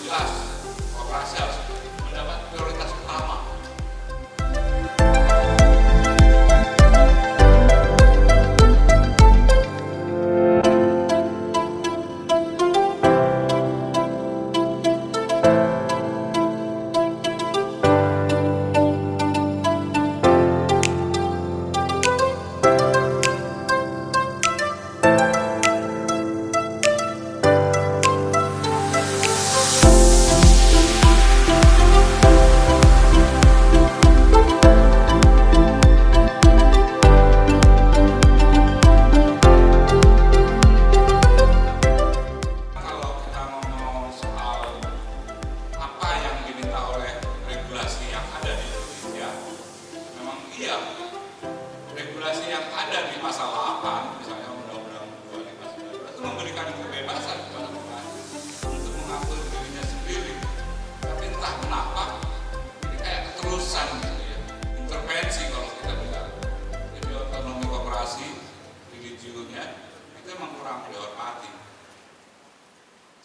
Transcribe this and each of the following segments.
jelas koperasi harus mendapat prioritas utama. Iya, regulasi yang ada di pasal 8, misalnya Undang-Undang 25/19 itu memberikan kebebasan kepada petani untuk mengatur dirinya sendiri. Tapi entah kenapa ini kayak keterusan gitu ya, intervensi kalau kita bilang. Jadi otonomi koperasi di Lijiunya itu memang kurang dihormati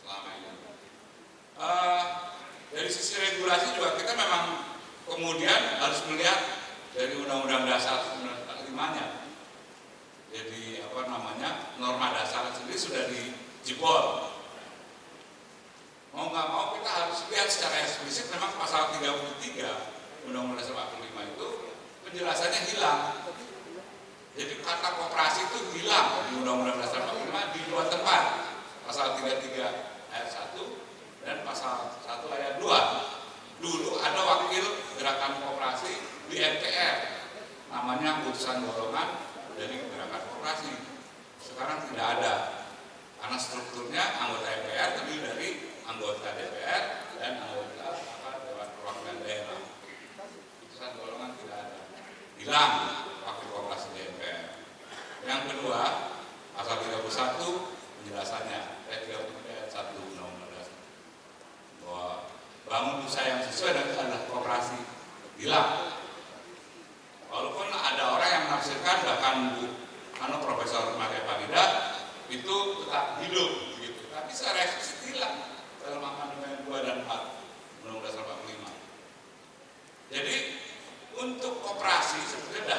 selama ini. Dari sisi regulasi juga kita memang kemudian harus melihat dari Undang-Undang Dasar 1945-nya. Jadi norma dasar sendiri sudah dijebol. Mau nggak mau kita harus lihat secara eksplisit memang pasal 33 Undang-Undang Dasar 45 itu penjelasannya hilang. Jadi kata koperasi itu hilang di Undang-Undang Dasar 45 di dua tempat. Pasal 33 ayat 1 dan pasal 1 ayat 2. Dulu ada wakil gerakan koperasi di MPR, namanya putusan dorongan dari gerakan koperasi. Sekarang tidak ada, karena strukturnya anggota MPR terdiri dari anggota DPR dan anggota Dewan Perwakilan Daerah. Putusan dorongan tidak ada, hilang wakil koperasi di MPR. Yang kedua, pasal 31 penjelasannya, ayat 33 ayat 1 Undang-Undang Dasar, bahwa bangun usaha yang sesuai dengan adalah koperasi, hilang. Walaupun ada orang yang menafsirkan, bahkan Profesor Maria Farida itu tetap hidup gitu. Tapi secara eksplisit hilang dalam amandemen 2 dan 4 Undang-Undang Dasar 45. Jadi untuk koperasi sebetulnya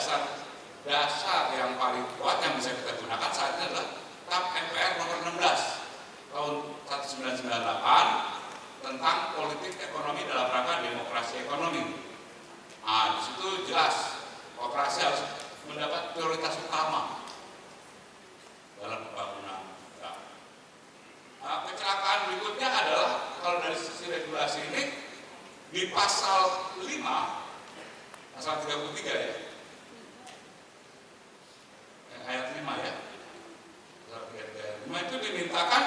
dasar yang paling kuat yang bisa kita gunakan saat ini adalah TAP MPR nomor 16 tahun 1998 tentang politik ekonomi dalam rangka demokrasi ekonomi. Di situ jelas koperasi harus mendapat prioritas utama dalam pembangunan. Kecelakaan berikutnya adalah kalau dari sisi regulasi ini di pasal 5, pasal 33 ya, ayat 5 ya, pasal 33 ayat 5 itu dimintakan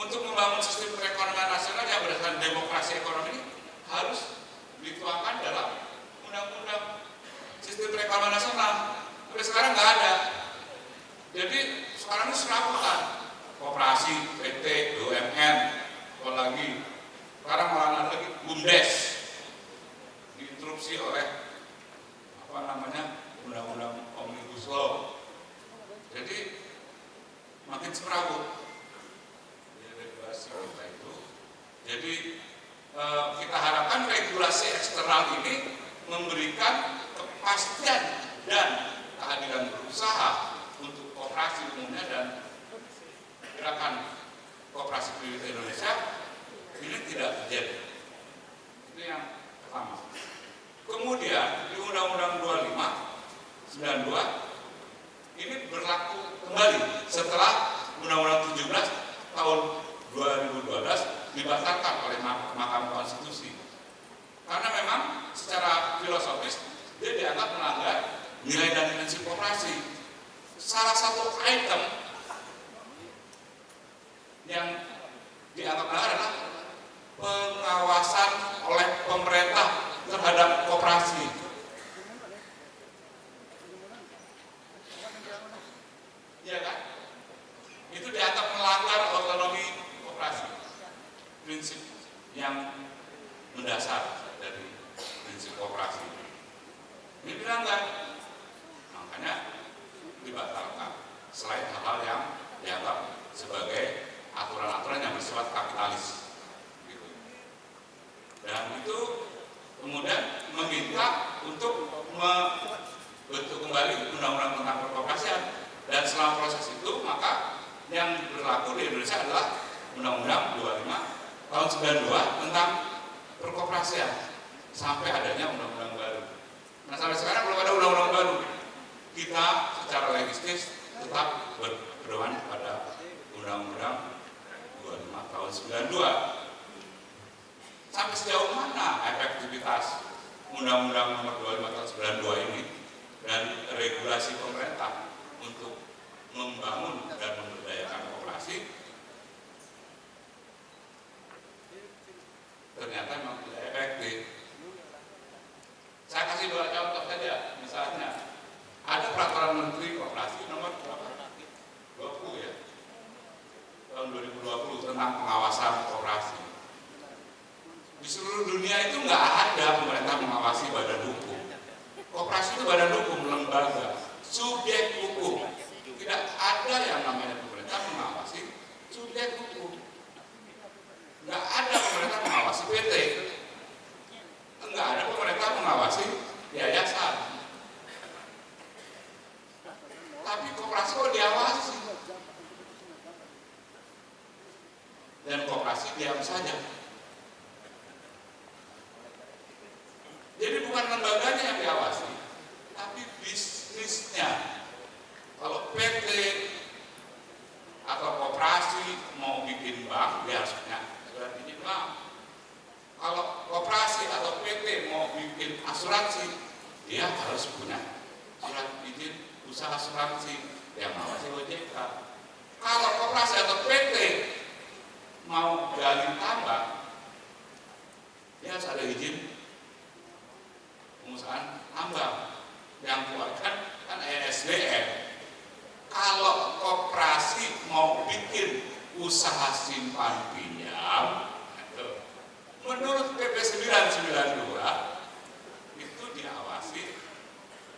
untuk membangun sistem perekonomian nasional yang berdasarkan demokrasi ekonomi harus dituangkan dalam undang-undang sistem perekonomian nasional. Tapi sekarang nggak ada. Jadi sekarang ini serabutan koperasi, PT, BUMN, apalagi sekarang malah ada lagi BUMDes diinterupsi oleh undang-undang Omnibus Law. Jadi makin semerawut regulasi kita itu. Jadi kita harapkan regulasi eksternal ini memberikan kepastian dan keadilan berusaha untuk koperasi umumnya dan gerakan koperasi kredit Indonesia ini tidak terjadi. Itu yang pertama. Kemudian di Undang-Undang 25/92 ini berlaku kembali setelah Undang-Undang 17 tahun 2012 dibatalkan oleh Mahkamah Konstitusi. Karena memang secara filosofis dia dianggap melanggar nilai dan prinsip koperasi. Salah satu item yang dianggap melanggar adalah pengawasan oleh pemerintah terhadap koperasi. Iya kan? Itu dianggap melanggar otonomi koperasi. Prinsip yang mendasar dari prinsip koperasi. Ini dilanggar. Makanya dibatalkan. Selain hal-hal yang dianggap sebagai aturan-aturan yang bersifat kapitalis. Gitu. Dan itu kemudian meminta untuk membentuk kembali undang-undang tentang perkoperasian. Dan selama proses itu maka yang berlaku di Indonesia adalah Undang-Undang 25 tahun 92 tentang perkoperasian sampai adanya undang-undang baru. Nah sampai sekarang belum ada undang-undang baru. Kita secara legislatif tetap berpedoman pada Undang-Undang 25 tahun 92. Sampai sejauh mana efektivitas Undang-Undang nomor 25 tahun 92 ini dan regulasi pemerintah untuk membangun dan memberdayakan koperasi ternyata memang tidak efektif. Saya kasih dua contoh saja. Misalnya ada peraturan Menteri Koperasi nomor 20 ya tahun 2020 tentang pengawasan koperasi. Di seluruh dunia itu nggak ada pemerintah mengawasi badan hukum. Koperasi itu badan hukum, lembaga, subjek hukum. Tidak ada yang namanya pemerintah mengawasi subjek hukum. Nggak ada pemerintah mengawasi PT. Nggak ada pemerintah mengawasi yayasan. Tapi koperasi kok diawasi. Dan koperasi diam saja. Jadi bukan lembaganya yang diawasi, tapi bisnisnya. Kalau PT atau koperasi mau bikin bank, dia harus punya surat izin bank. Kalau koperasi atau PT mau bikin asuransi, dia harus punya surat izin usaha asuransi yang mengawasi OJK. Kalau koperasi atau PT mau gali tambang, dia harus ada izin pengusahaan tambang yang keluarkan kan ESDM. Kalau koperasi mau bikin usaha simpan pinjam, menurut PP 992 itu diawasi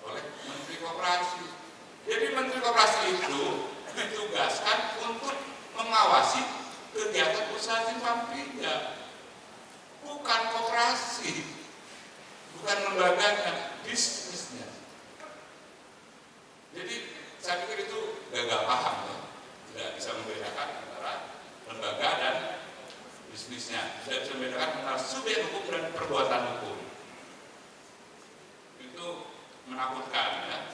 oleh Menteri Koperasi. Jadi Menteri Koperasi itu ditugaskan untuk mengawasi kegiatan usaha simpan pinjam, bukan koperasi, bukan lembaganya, bisnisnya. Jadi saya pikir itu gagal paham ya. Tidak bisa membedakan antara lembaga dan bisnisnya, tidak bisa membedakan antara subjek hukum dan perbuatan hukum. Itu menakutkan ya.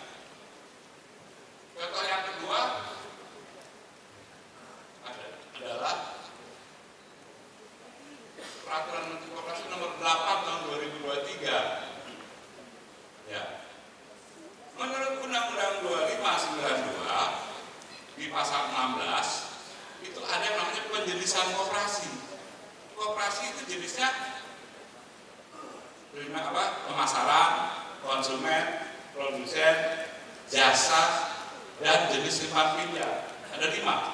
Contoh yang kedua adalah Peraturan Menteri Koperasi nomor 8 tahun 2023. Ya. Menurut Undang-Undang 2592 di pasal 16 itu ada yang namanya penjelisan koperasi. Koperasi itu jenisnya pemasaran, konsumen, produsen, jasa, dan jenis simpan pinjam. Ada 5.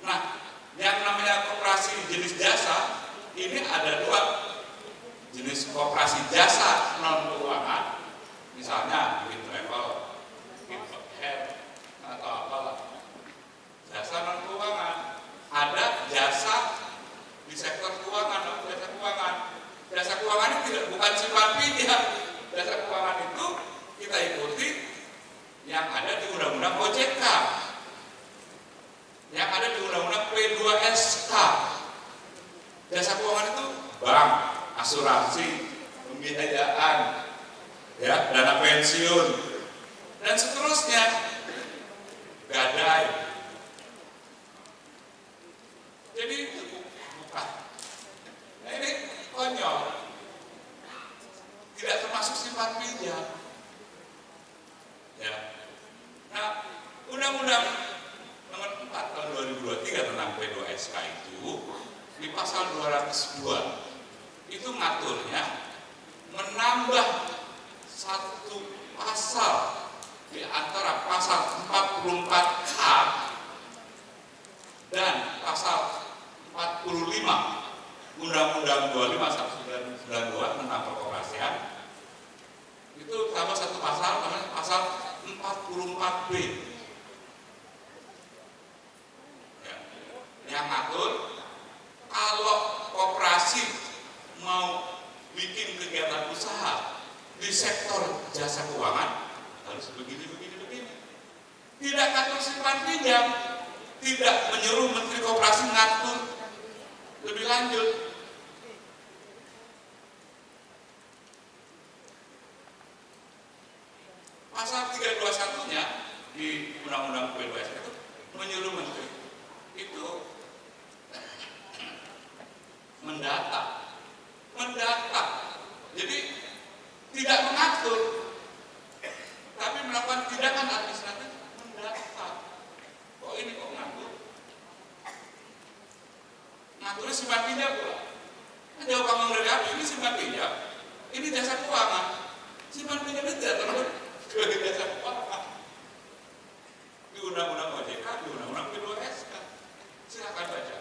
Nah, yang namanya koperasi jenis jasa ini ada 2 jenis koperasi jasa non keuangan, misalnya bikin travel, bikin hotel atau apalah, jasa non keuangan. Ada jasa di sektor keuangan atau jasa keuangan. Jasa keuangan itu bukan simpan pinjam. Jasa keuangan itu kita ikuti yang ada di Undang-Undang OJK, yang ada di Undang-Undang P2SK. Jasa keuangan itu bank, asuransi, pembiayaan, ya, dana pensiun, dan seterusnya, gadai. Jadi itu bukan. Nah ini konyol, tidak termasuk simpan pinjam. Ya. Nah, Undang-Undang nomor 4 tahun 2023 tentang P2SK itu di pasal 202 itu ngaturnya menambah 1 pasal di antara pasal 44H dan pasal 45 Undang-Undang 25 1992 tentang perkoperasian. Itu tambah 1 pasal namanya pasal 44B ya, yang ngatur kalau koperasi mau bikin kegiatan usaha di sektor jasa keuangan harus begini. Tidak ngatur simpan pinjam, tidak menyuruh Menteri Koperasi ngatur lebih lanjut. Pasal 321-nya di Undang-Undang P2SK itu menyuruh Menteri itu mendata. Jadi tidak mengatur, tapi melakukan tindakan administratif mendata. Kok ini kok ngatur? Ngaturnya simpan pinjam pula. Jauh panggung dari api, ini simpan pinjam, ini jasa keuangan. Simpan pinjam itu tidak terlalu sebagai jasa keuangan. Di Undang-Undang OJK, di Undang-Undang P2SK. Silakan baca.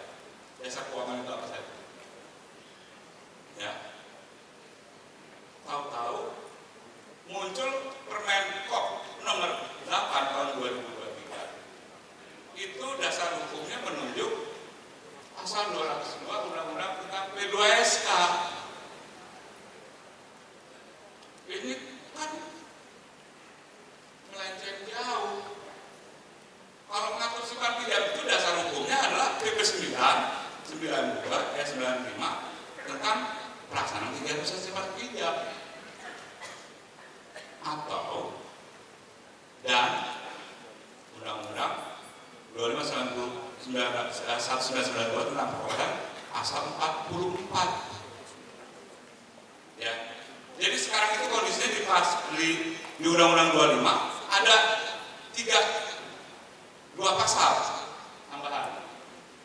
Jasa keuangan itu apa saja. Ya. Tahu-tahu muncul Permenkop nomor 8 tahun 2023. Itu dasar hukumnya menunjuk pasal 202 Undang-Undang tentang P2SK. Ini kan melenceng jauh. Kalau mengatur simpan pinjam itu dasar hukumnya adalah PP 92 95 tentang pelaksanaan kegiatan usaha simpan pinjam. Atau dan Undang-Undang 1992 tentang perkosaan pasal 44. Ya. Jadi sekarang itu kondisinya di Undang-Undang 25 ada dua pasal tambahan.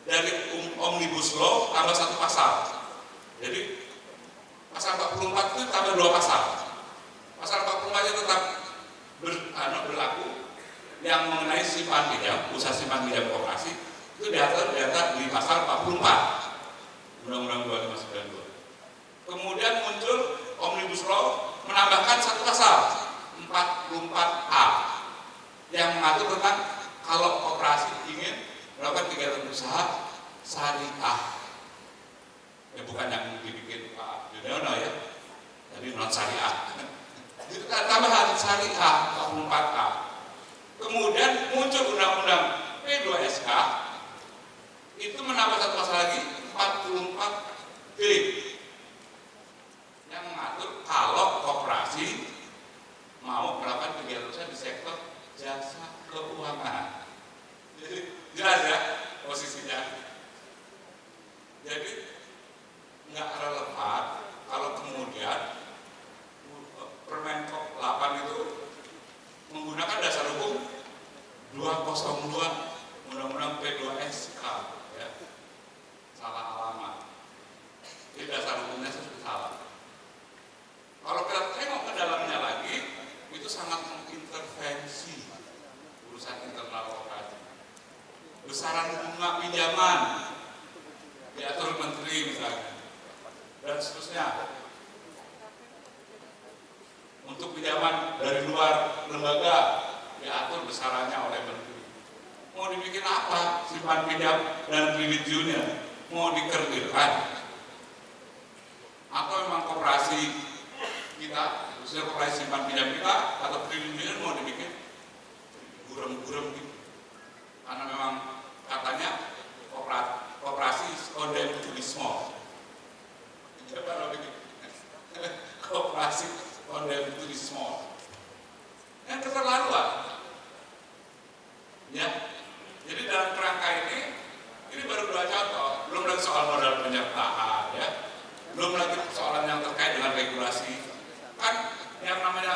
Dari Omnibus Law tambah satu pasal. Jadi pasal 44 itu tambah dua pasal. Pasal 44 itu tetap berlaku yang mengenai simpan pinjam, usaha simpan pinjam koperasi itu diatur di pasal 44 Undang-Undang 2592. Kemudian muncul Omnibus Law menambahkan satu pasal 44A yang mengatur tentang kalau koperasi ingin melakukan kegiatan usaha syariah. Ya bukan yang dibikin Pak Yudhoyono ya, tapi non syariah. Itu tambahan syariah 44A. Kemudian muncul Undang-Undang P2SK itu menambah satu pasal lagi 44B yang mengatur kalau koperasi mau melakukan kegiatan usaha di sektor jasa keuangan. Jadi jelas ya posisinya. Jadi nggak relevan kalau kemudian Permenkop 8 itu menggunakan dasar hukum 202 Undang-Undang P2SK ya. Salah alamat. Jadi dasar hukumnya sudah salah. Kalau kita tengok ke dalamnya lagi, itu sangat mengintervensi urusan internal koperasi. Besaran bunga pinjaman diatur menteri misalnya, dan seterusnya. Untuk pinjaman dari luar lembaga diatur besarannya oleh menteri. Mau dibikin apa? Simpan pinjam dan kredit junior mau dikerdilkan? Atau memang koperasi kita, khususnya koperasi simpan pinjam kita atau kredit junior mau dibikin gurem-gurem gitu? Karena memang katanya koperasi condemned to be small. Coba bikin koperasi condemned to be small. Yang keterlaluan. Ya. Jadi dalam kerangka ini baru dua contoh. Belum lagi soal modal penyertaan, ya. Belum lagi persoalan yang terkait dengan regulasi. Kan yang namanya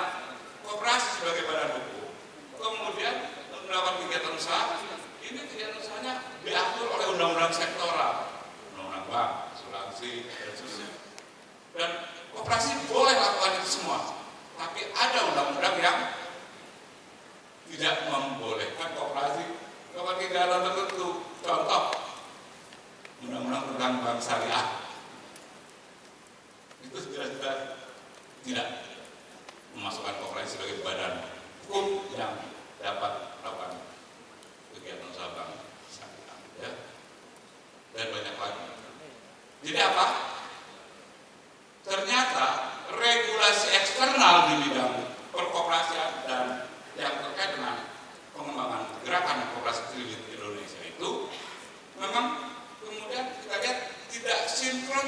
koperasi sebagai badan hukum. Kemudian melakukan kegiatan usaha, ini kegiatan usahanya diatur oleh undang-undang sektoral, undang-undang bank, asuransi, dan seterusnya. Dan koperasi boleh lakukan itu semua, tapi ada undang-undang yang tidak membolehkan koperasi melakukan kegiatan tertentu. Contoh, undang-undang tentang bank syariah itu jelas-jelas tidak memasukkan koperasi sebagai badan hukum yang dapat melakukan kegiatan usaha bank syariah, ya. Dan banyak lagi. Jadi apa? Ternyata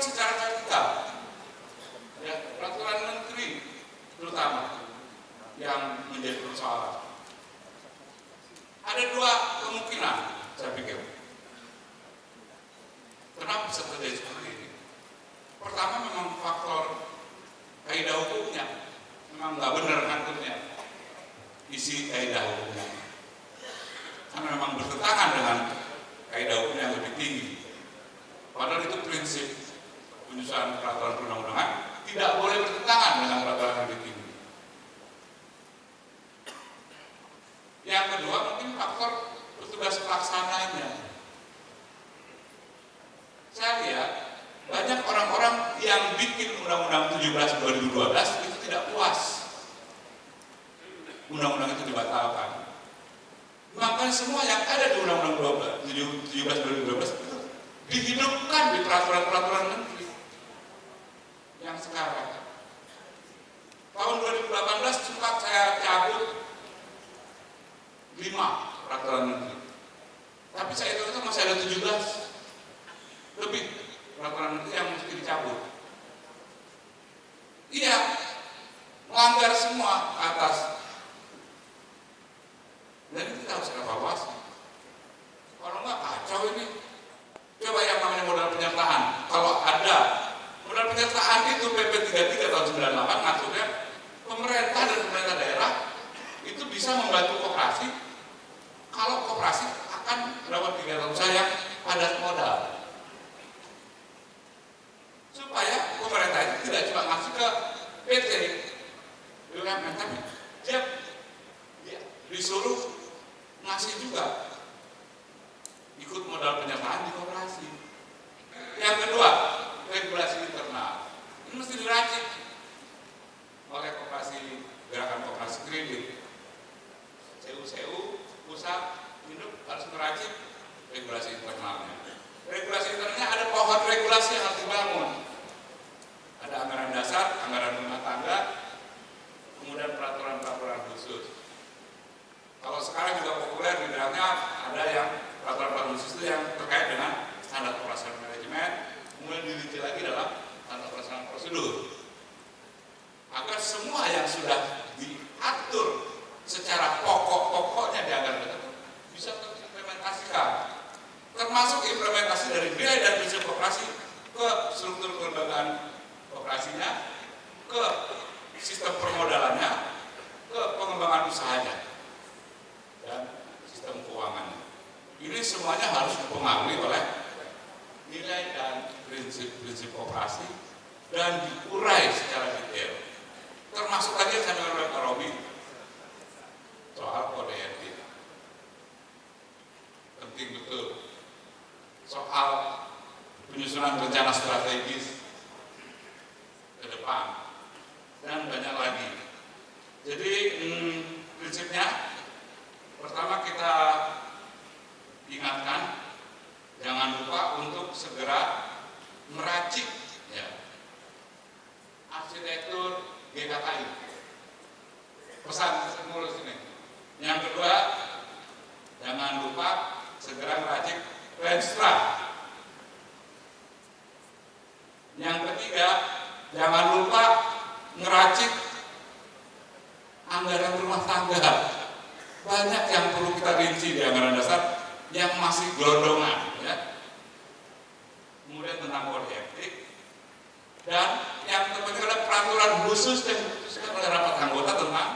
secara vertikal, ya, peraturan menteri terutama yang menjadi persoalan. Ada dua kemungkinan, saya pikir. Kenapa bisa terjadi seperti ini? Pertama, memang faktor kaidah hukumnya memang nggak benar ngaturnya, isi kaidah hukumnya, karena memang bertentangan dengan kaidah hukum yang lebih tinggi. Padahal itu prinsip penyusunan peraturan perundang-undangan tidak boleh bertentangan dengan peraturan yang lebih tinggi. Yang kedua, mungkin faktor petugas pelaksananya. Saya lihat banyak orang-orang yang bikin Undang-Undang 17/2012 itu tidak puas undang-undang itu dibatalkan. Makanya semua yang ada di Undang-Undang 17/2012 itu dihidupkan di peraturan-peraturan menteri yang sekarang. Tahun 2018 sempat saya cabut 5 peraturan menteri, tapi saya itu masih ada 17 lebih peraturan menteri yang mesti dicabut. Iya, melanggar semua ke atas. Dan itu kita harus evaluasi. Kalau nggak kacau ini. Coba yang namanya modal penyertaan. Kalau ada modal penyertaan itu PP 33 tahun 98 ngaturnya pemerintah dan pemerintah daerah itu bisa membantu koperasi kalau koperasi akan melakukan kegiatan usaha yang padat modal. Supaya pemerintah itu tidak cuma ngasih ke PT BUMN, tapi dia disuruh ngasih juga ikut modal penyertaan di koperasi. Yang kedua, regulasi internal. Ini mesti diracik oleh koperasi, gerakan koperasi kredit. CU, pusat, induk harus meracik regulasi internalnya. Regulasi internalnya ada pohon regulasi yang harus dibangun. Ada anggaran dasar, anggaran rumah tangga, kemudian peraturan-peraturan khusus. Kalau sekarang juga populer di dalamnya ada yang peraturan khusus itu yang terkait dengan standar operasional manajemen, kemudian dirinci lagi dalam standar operasional prosedur. Agar semua yang sudah diatur secara pokok-pokoknya di anggaran itu bisa terimplementasikan, termasuk implementasi dari nilai dan prinsip koperasi ke struktur kelembagaan koperasinya, ke sistem permodalannya, ke pengembangan usahanya, dan sistem keuangannya. Ini semuanya harus dipengaruhi oleh nilai dan prinsip-prinsip koperasi dan diurai secara detail. Termasuk tadi yang saya dengar oleh Pak Robi soal kode etik. Penting betul. Soal penyusunan rencana strategis ke depan dan banyak lagi. Jadi prinsipnya pertama kita ingatkan, jangan lupa untuk segera meracik ya, arsitektur GKKI. Pesan mulus ini. Yang kedua, jangan lupa segera meracik Renstra. Yang ketiga, jangan lupa ngeracik anggaran rumah tangga. Banyak yang perlu kita rinci di anggaran dasar yang masih gelondongan, ya. Kemudian tentang kode etik, dan yang terpenting adalah peraturan khusus yang diputuskan oleh rapat anggota tentang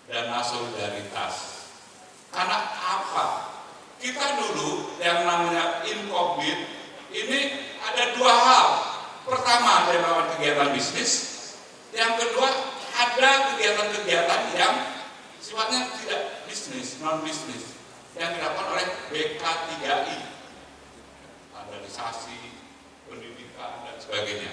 dana solidaritas. Karena apa? Kita dulu yang namanya Inkognit ini ada dua hal. Pertama, ada melakukan kegiatan bisnis. Yang kedua, ada kegiatan-kegiatan yang sifatnya tidak bisnis, non bisnis, yang dilakukan oleh BK3I, standarisasi, pendidikan dan sebagainya.